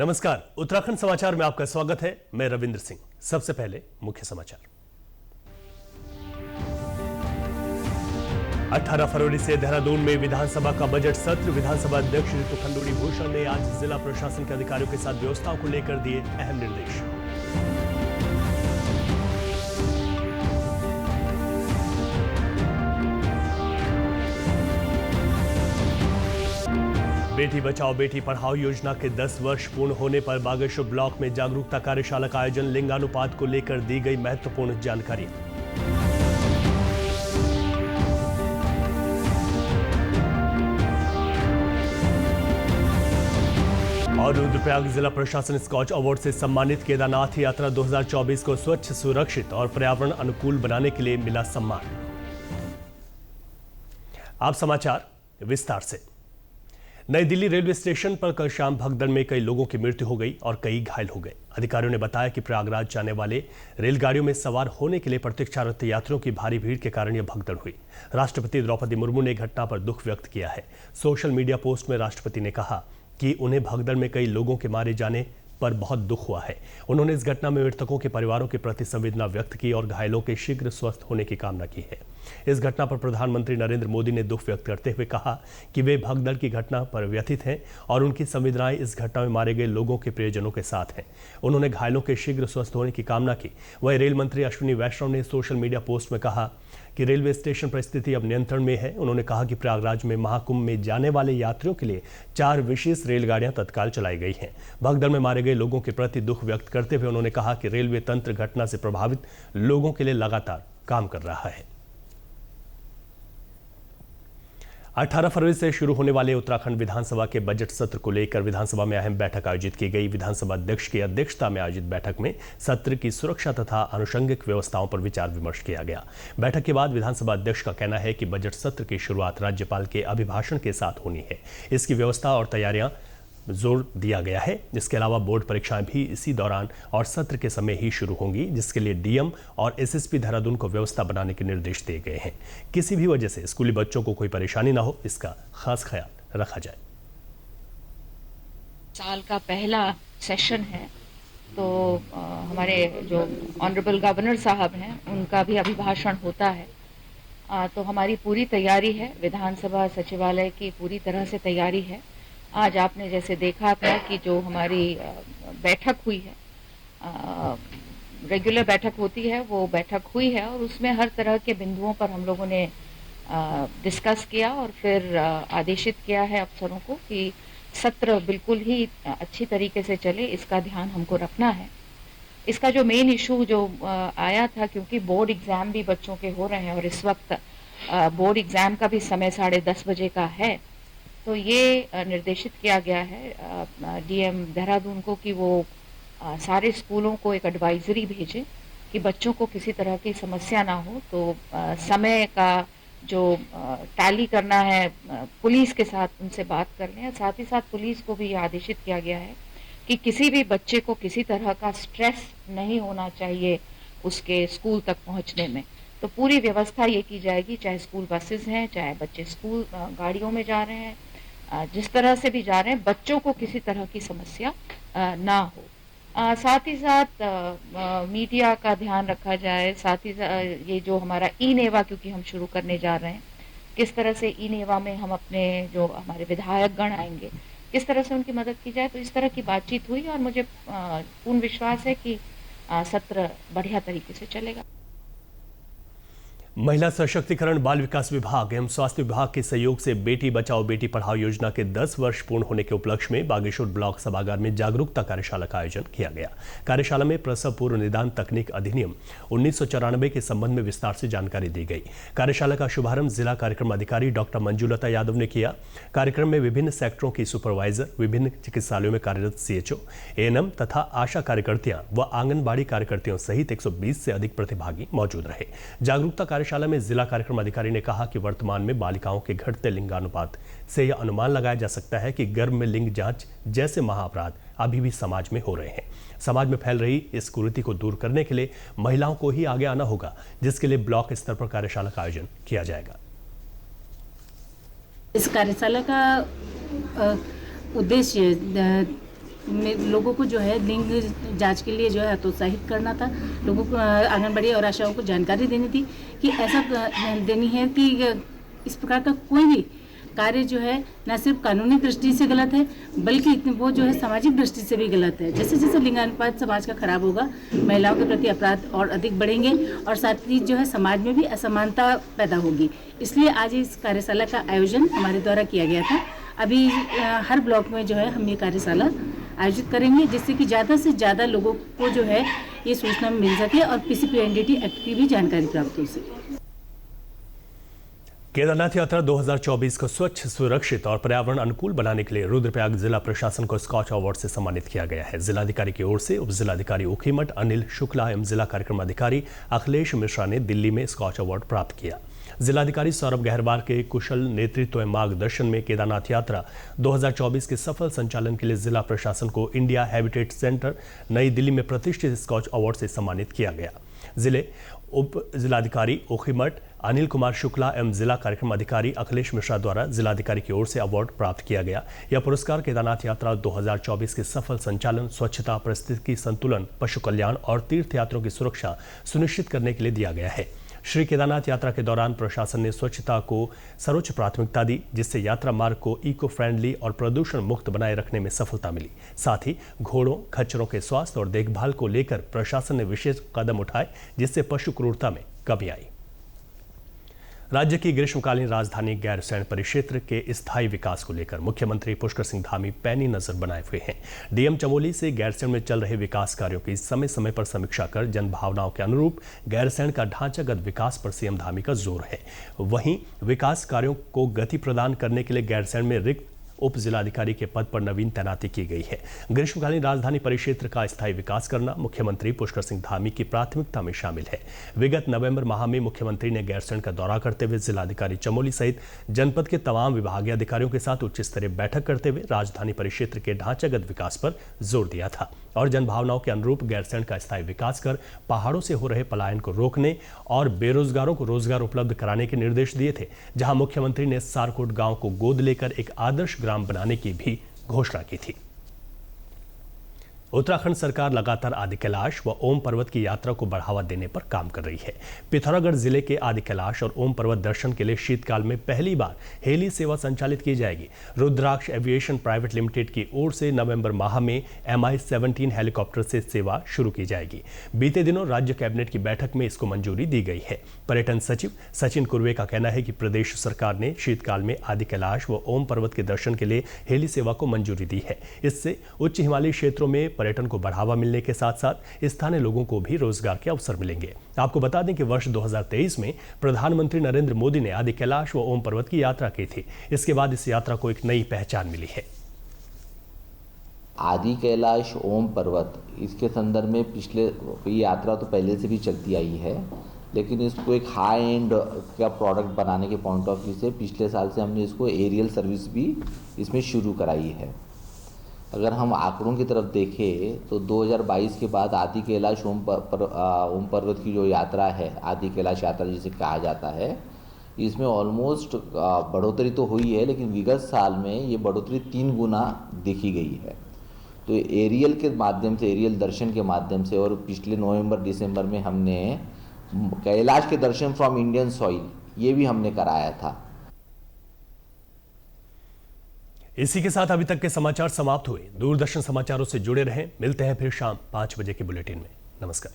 नमस्कार, उत्तराखंड समाचार में आपका स्वागत है। मैं रविंद्र सिंह। सबसे पहले मुख्य समाचार। 18 फरवरी से देहरादून में विधानसभा का बजट सत्र। विधानसभा अध्यक्ष ऋतु खंडूड़ी भूषण ने आज जिला प्रशासन के अधिकारियों के साथ व्यवस्थाओं को लेकर दिए अहम निर्देश। बेटी बचाओ बेटी पढ़ाओ योजना के 10 वर्ष पूर्ण होने पर बागेश्वर ब्लॉक में जागरूकता कार्यशाला का आयोजन। लिंगानुपात को लेकर दी गई महत्वपूर्ण जानकारी। और रुद्रप्रयाग जिला प्रशासन स्कॉच अवार्ड से सम्मानित। केदारनाथ यात्रा 2024 को स्वच्छ, सुरक्षित और पर्यावरण अनुकूल बनाने के लिए मिला सम्मान। आप समाचार विस्तार से। नई दिल्ली रेलवे स्टेशन पर कल शाम भगदड़ में कई लोगों की मृत्यु हो गई और कई घायल हो गए। अधिकारियों ने बताया कि प्रयागराज जाने वाले रेलगाड़ियों में सवार होने के लिए प्रतीक्षारत यात्रियों की भारी भीड़ के कारण यह भगदड़ हुई। राष्ट्रपति द्रौपदी मुर्मू ने घटना पर दुख व्यक्त किया है। सोशल मीडिया पोस्ट में राष्ट्रपति ने कहा कि उन्हें भगदड़ में कई लोगों के मारे जाने पर बहुत दुख हुआ है। उन्होंने इस घटना में मृतकों के परिवारों के प्रति संवेदना व्यक्त की और घायलों के शीघ्र स्वस्थ होने की कामना की है। इस घटना पर प्रधानमंत्री नरेंद्र मोदी ने दुख व्यक्त करते हुए कहा कि वे भगदड़ की घटना पर व्यथित हैं और उनकी संवेदनाएं इस घटना में मारे गए लोगों के प्रियजनों के साथ हैं। उन्होंने घायलों के शीघ्र स्वस्थ होने की कामना की। वहीं रेल मंत्री अश्विनी वैष्णव ने सोशल मीडिया पोस्ट में कहा कि रेलवे स्टेशन पर स्थिति अब नियंत्रण में है। उन्होंने कहा कि प्रयागराज में महाकुंभ में जाने वाले यात्रियों के लिए 4 विशेष रेलगाड़ियां तत्काल चलाई गई हैं। भगदड़ में मारे गए लोगों के प्रति दुख व्यक्त करते हुए उन्होंने कहा कि रेलवे तंत्र घटना से प्रभावित लोगों के लिए लगातार काम कर रहा है। 18 फरवरी से शुरू होने वाले उत्तराखंड विधानसभा के बजट सत्र को लेकर विधानसभा में अहम बैठक आयोजित की गई। विधानसभा अध्यक्ष की अध्यक्षता में आयोजित बैठक में सत्र की सुरक्षा तथा आनुषंगिक व्यवस्थाओं पर विचार विमर्श किया गया। बैठक के बाद विधानसभा अध्यक्ष का कहना है कि बजट सत्र की शुरुआत राज्यपाल के अभिभाषण के साथ होनी है। इसकी व्यवस्था और तैयारियां जोर दिया गया है। इसके अलावा बोर्ड परीक्षाएं भी इसी दौरान और सत्र के समय ही शुरू होंगी, जिसके लिए डीएम और एसएसपी देहरादून को व्यवस्था बनाने के निर्देश दिए गए हैं। किसी भी वजह से स्कूली बच्चों को कोई परेशानी ना हो, इसका खास ख्याल रखा जाए। साल का पहला सेशन है, तो हमारे जो ऑनरेबल गवर्नर साहब हैं उनका भी अभिभाषण होता है। तो हमारी पूरी तैयारी है, विधानसभा सचिवालय की पूरी तरह से तैयारी है। आज आपने जैसे देखा था कि जो हमारी बैठक हुई है, रेगुलर बैठक होती है, वो बैठक हुई है और उसमें हर तरह के बिंदुओं पर हम लोगों ने डिस्कस किया और फिर आदेशित किया है अफसरों को कि सत्र बिल्कुल ही अच्छी तरीके से चले, इसका ध्यान हमको रखना है। इसका जो मेन इशू जो आया था, क्योंकि बोर्ड एग्ज़ाम भी बच्चों के हो रहे हैं और इस वक्त बोर्ड एग्ज़ाम का भी समय 10:30 बजे का है, तो ये निर्देशित किया गया है डीएम देहरादून को कि वो सारे स्कूलों को एक एडवाइजरी भेजें कि बच्चों को किसी तरह की समस्या ना हो। तो समय का जो टैली करना है, पुलिस के साथ उनसे बात कर लें। साथ ही साथ पुलिस को भी आदेशित किया गया है कि किसी भी बच्चे को किसी तरह का स्ट्रेस नहीं होना चाहिए उसके स्कूल तक पहुंचने में। तो पूरी व्यवस्था ये की जाएगी, चाहे स्कूल बसेस हैं, चाहे बच्चे स्कूल गाड़ियों में जा रहे हैं, जिस तरह से भी जा रहे हैं, बच्चों को किसी तरह की समस्या ना हो। साथ ही साथ मीडिया का ध्यान रखा जाए। साथ ही ये जो हमारा ई नेवा, क्योंकि हम शुरू करने जा रहे हैं, किस तरह से ई नेवा में हम अपने जो हमारे विधायक गण आएंगे, किस तरह से उनकी मदद की जाए। तो इस तरह की बातचीत हुई और मुझे पूर्ण विश्वास है कि सत्र बढ़िया तरीके से चलेगा। महिला सशक्तिकरण, बाल विकास विभाग एवं स्वास्थ्य विभाग के सहयोग से बेटी बचाओ बेटी पढ़ाओ योजना के 10 वर्ष पूर्ण होने के उपलक्ष्य में बागेश्वर ब्लॉक सभागार में जागरूकता कार्यशाला का आयोजन किया गया। कार्यशाला में प्रसव पूर्व निदान तकनीक अधिनियम 1994 के संबंध में विस्तार से जानकारी दी गई। कार्यशाला का शुभारंभ जिला कार्यक्रम अधिकारी डॉक्टर मंजुलता यादव ने किया। कार्यक्रम में विभिन्न सेक्टरों की सुपरवाइजर, विभिन्न चिकित्सालयों में कार्यरत सीएचओ, एएनएम तथा आशा कार्यकर्तियां व आंगनबाड़ी कार्यकर्तियों सहित 120 से अधिक प्रतिभागी मौजूद रहे। जागरूकता कार्यशाला में जिला कार्यक्रम अधिकारी ने कहा कि वर्तमान में बालिकाओं के घटते लिंगानुपात से यह अनुमान लगाया जा सकता है कि गर्भ में लिंग जांच जैसे महाअपराध अभी भी समाज में हो रहे हैं। समाज में फैल रही इस कुरीति को दूर करने के लिए महिलाओं को ही आगे आना होगा, जिसके लिए ब्लॉक स्तर पर कार्यशाला का आयोजन किया जाएगा। इस कार्यशाला का उद्देश्य लोगों को जो है लिंग जांच के लिए जो है हतोत्साहित करना था। लोगों को आंगनबाड़ी और आशाओं को जानकारी देनी थी कि ऐसा देनी है कि इस प्रकार का कोई भी कार्य जो है न सिर्फ कानूनी दृष्टि से गलत है, बल्कि वो जो है सामाजिक दृष्टि से भी गलत है। जैसे जैसे लिंगानुपात समाज का खराब होगा, महिलाओं के प्रति अपराध और अधिक बढ़ेंगे और साथ ही जो है समाज में भी असमानता पैदा होगी। इसलिए आज इस कार्यशाला का आयोजन हमारे द्वारा किया गया था। अभी हर ब्लॉक में जो है हम ये कार्यशाला आयोजित करेंगे, जिससे कि ज़्यादा से ज़्यादा लोगों को जो है ये सूचना मिल सके और पीसीपीएनडीटी एक्ट की भी जानकारी प्राप्त हो सके। केदारनाथ यात्रा 2024 को स्वच्छ, सुरक्षित और पर्यावरण अनुकूल बनाने के लिए रुद्रप्रयाग जिला प्रशासन को स्कॉच अवार्ड से सम्मानित किया गया है। जिलाधिकारी की ओर से उप जिलाधिकारी ओखीमठ अनिल शुक्ला एवं जिला कार्यक्रम अधिकारी अखिलेश मिश्रा ने दिल्ली में स्कॉच अवार्ड प्राप्त किया। जिलाधिकारी सौरभ गहरवार के कुशल नेतृत्व एवं मार्गदर्शन में केदारनाथ यात्रा 2024 के सफल संचालन के लिए जिला प्रशासन को इंडिया हैबिटेट सेंटर नई दिल्ली में प्रतिष्ठित स्कॉच अवार्ड से सम्मानित किया गया। जिले उप जिलाधिकारी ओखीमठ अनिल कुमार शुक्ला एवं जिला कार्यक्रम अधिकारी अखिलेश मिश्रा द्वारा जिलाधिकारी की ओर से अवार्ड प्राप्त किया गया। यह पुरस्कार केदारनाथ यात्रा 2024 के सफल संचालन, स्वच्छता, पारिस्थितिकी संतुलन, पशु कल्याण और तीर्थयात्रियों की सुरक्षा सुनिश्चित करने के लिए दिया गया है। श्री केदारनाथ यात्रा के दौरान प्रशासन ने स्वच्छता को सर्वोच्च प्राथमिकता दी, जिससे यात्रा मार्ग को इको फ्रेंडली और प्रदूषण मुक्त बनाए रखने में सफलता मिली। साथ ही घोड़ों, खच्चरों के स्वास्थ्य और देखभाल को लेकर प्रशासन ने विशेष कदम उठाए, जिससे पशु क्रूरता में कमी आई। राज्य की ग्रीष्मकालीन राजधानी गैरसैंण परिक्षेत्र के स्थायी विकास को लेकर मुख्यमंत्री पुष्कर सिंह धामी पैनी नजर बनाए हुए हैं। डीएम चमोली से गैरसैंण में चल रहे विकास कार्यों की समय समय पर समीक्षा कर जनभावनाओं के अनुरूप गैरसैंण का ढांचागत विकास पर सीएम धामी का जोर है। वहीं विकास कार्यों को गति प्रदान करने के लिए गैरसैंण में रिक्त उप जिलाधिकारी के पद पर नवीन तैनाती की गई है। ग्रीष्मकालीन राजधानी परिक्षेत्र का स्थायी विकास करना मुख्यमंत्री पुष्कर सिंह धामी की प्राथमिकता में शामिल है। विगत नवंबर माह में मुख्यमंत्री ने गैरसैंण का दौरा करते हुए जिलाधिकारी चमोली सहित जनपद के तमाम विभागीय अधिकारियों के साथ उच्च स्तरीय बैठक करते हुए राजधानी परिक्षेत्र के ढांचागत विकास पर जोर दिया था और जनभावनाओं के अनुरूप गैरसैंण का स्थायी विकास कर पहाड़ों से हो रहे पलायन को रोकने और बेरोजगारों को रोजगार उपलब्ध कराने के निर्देश दिए थे। जहां मुख्यमंत्री ने सारकोट गांव को गोद लेकर एक आदर्श ग्राम बनाने की भी घोषणा की थी। उत्तराखंड सरकार लगातार आदि कैलाश व ओम पर्वत की यात्रा को बढ़ावा देने पर काम कर रही है। पिथौरागढ़ जिले के आदि कैलाश और ओम पर्वत दर्शन के लिए शीतकाल में पहली बार हेली सेवा संचालित की जाएगी। रुद्राक्ष एविएशन प्राइवेट लिमिटेड की ओर से नवंबर माह में MI-17 हेलीकॉप्टर से सेवा शुरू की जाएगी। बीते दिनों राज्य कैबिनेट की बैठक में इसको मंजूरी दी गई है। पर्यटन सचिव सचिन कुर्वे का कहना है कि प्रदेश सरकार ने शीतकाल में आदि कैलाश व ओम पर्वत के दर्शन के लिए हेली सेवा को मंजूरी दी है। इससे उच्च हिमालयी क्षेत्रों में पर्यटन को बढ़ावा मिलने के साथ साथ स्थानीय लोगों को भी रोजगार के अवसर मिलेंगे। आपको बता दें कि वर्ष 2023 में प्रधानमंत्री नरेंद्र मोदी ने आदि कैलाश व ओम पर्वत की यात्रा की थी। इसके बाद इस यात्रा को एक नई पहचान मिली है। आदि कैलाश ओम पर्वत इसके संदर्भ में पिछले यात्रा तो पहले से भी चलती आई है, लेकिन इसको एक हाई एंड का प्रोडक्ट बनाने के पॉइंट ऑफ व्यू से पिछले साल से हमने इसको एरियल सर्विस भी इसमें शुरू कराई है। अगर हम आंकड़ों की तरफ देखें तो 2022 के बाद आदि कैलाश ओम पर्वत की जो यात्रा है, आदि कैलाश यात्रा जिसे कहा जाता है, इसमें ऑलमोस्ट बढ़ोतरी तो हुई है, लेकिन विगत साल में ये बढ़ोतरी 3 गुना देखी गई है। तो एरियल के माध्यम से, एरियल दर्शन के माध्यम से, और पिछले नवंबर-दिसंबर में हमने कैलाश के दर्शन फ्रॉम इंडियन सॉइल ये भी हमने कराया था। इसी के साथ अभी तक के समाचार समाप्त हुए। दूरदर्शन समाचारों से जुड़े रहें। मिलते हैं फिर शाम 5 बजे के बुलेटिन में। नमस्कार।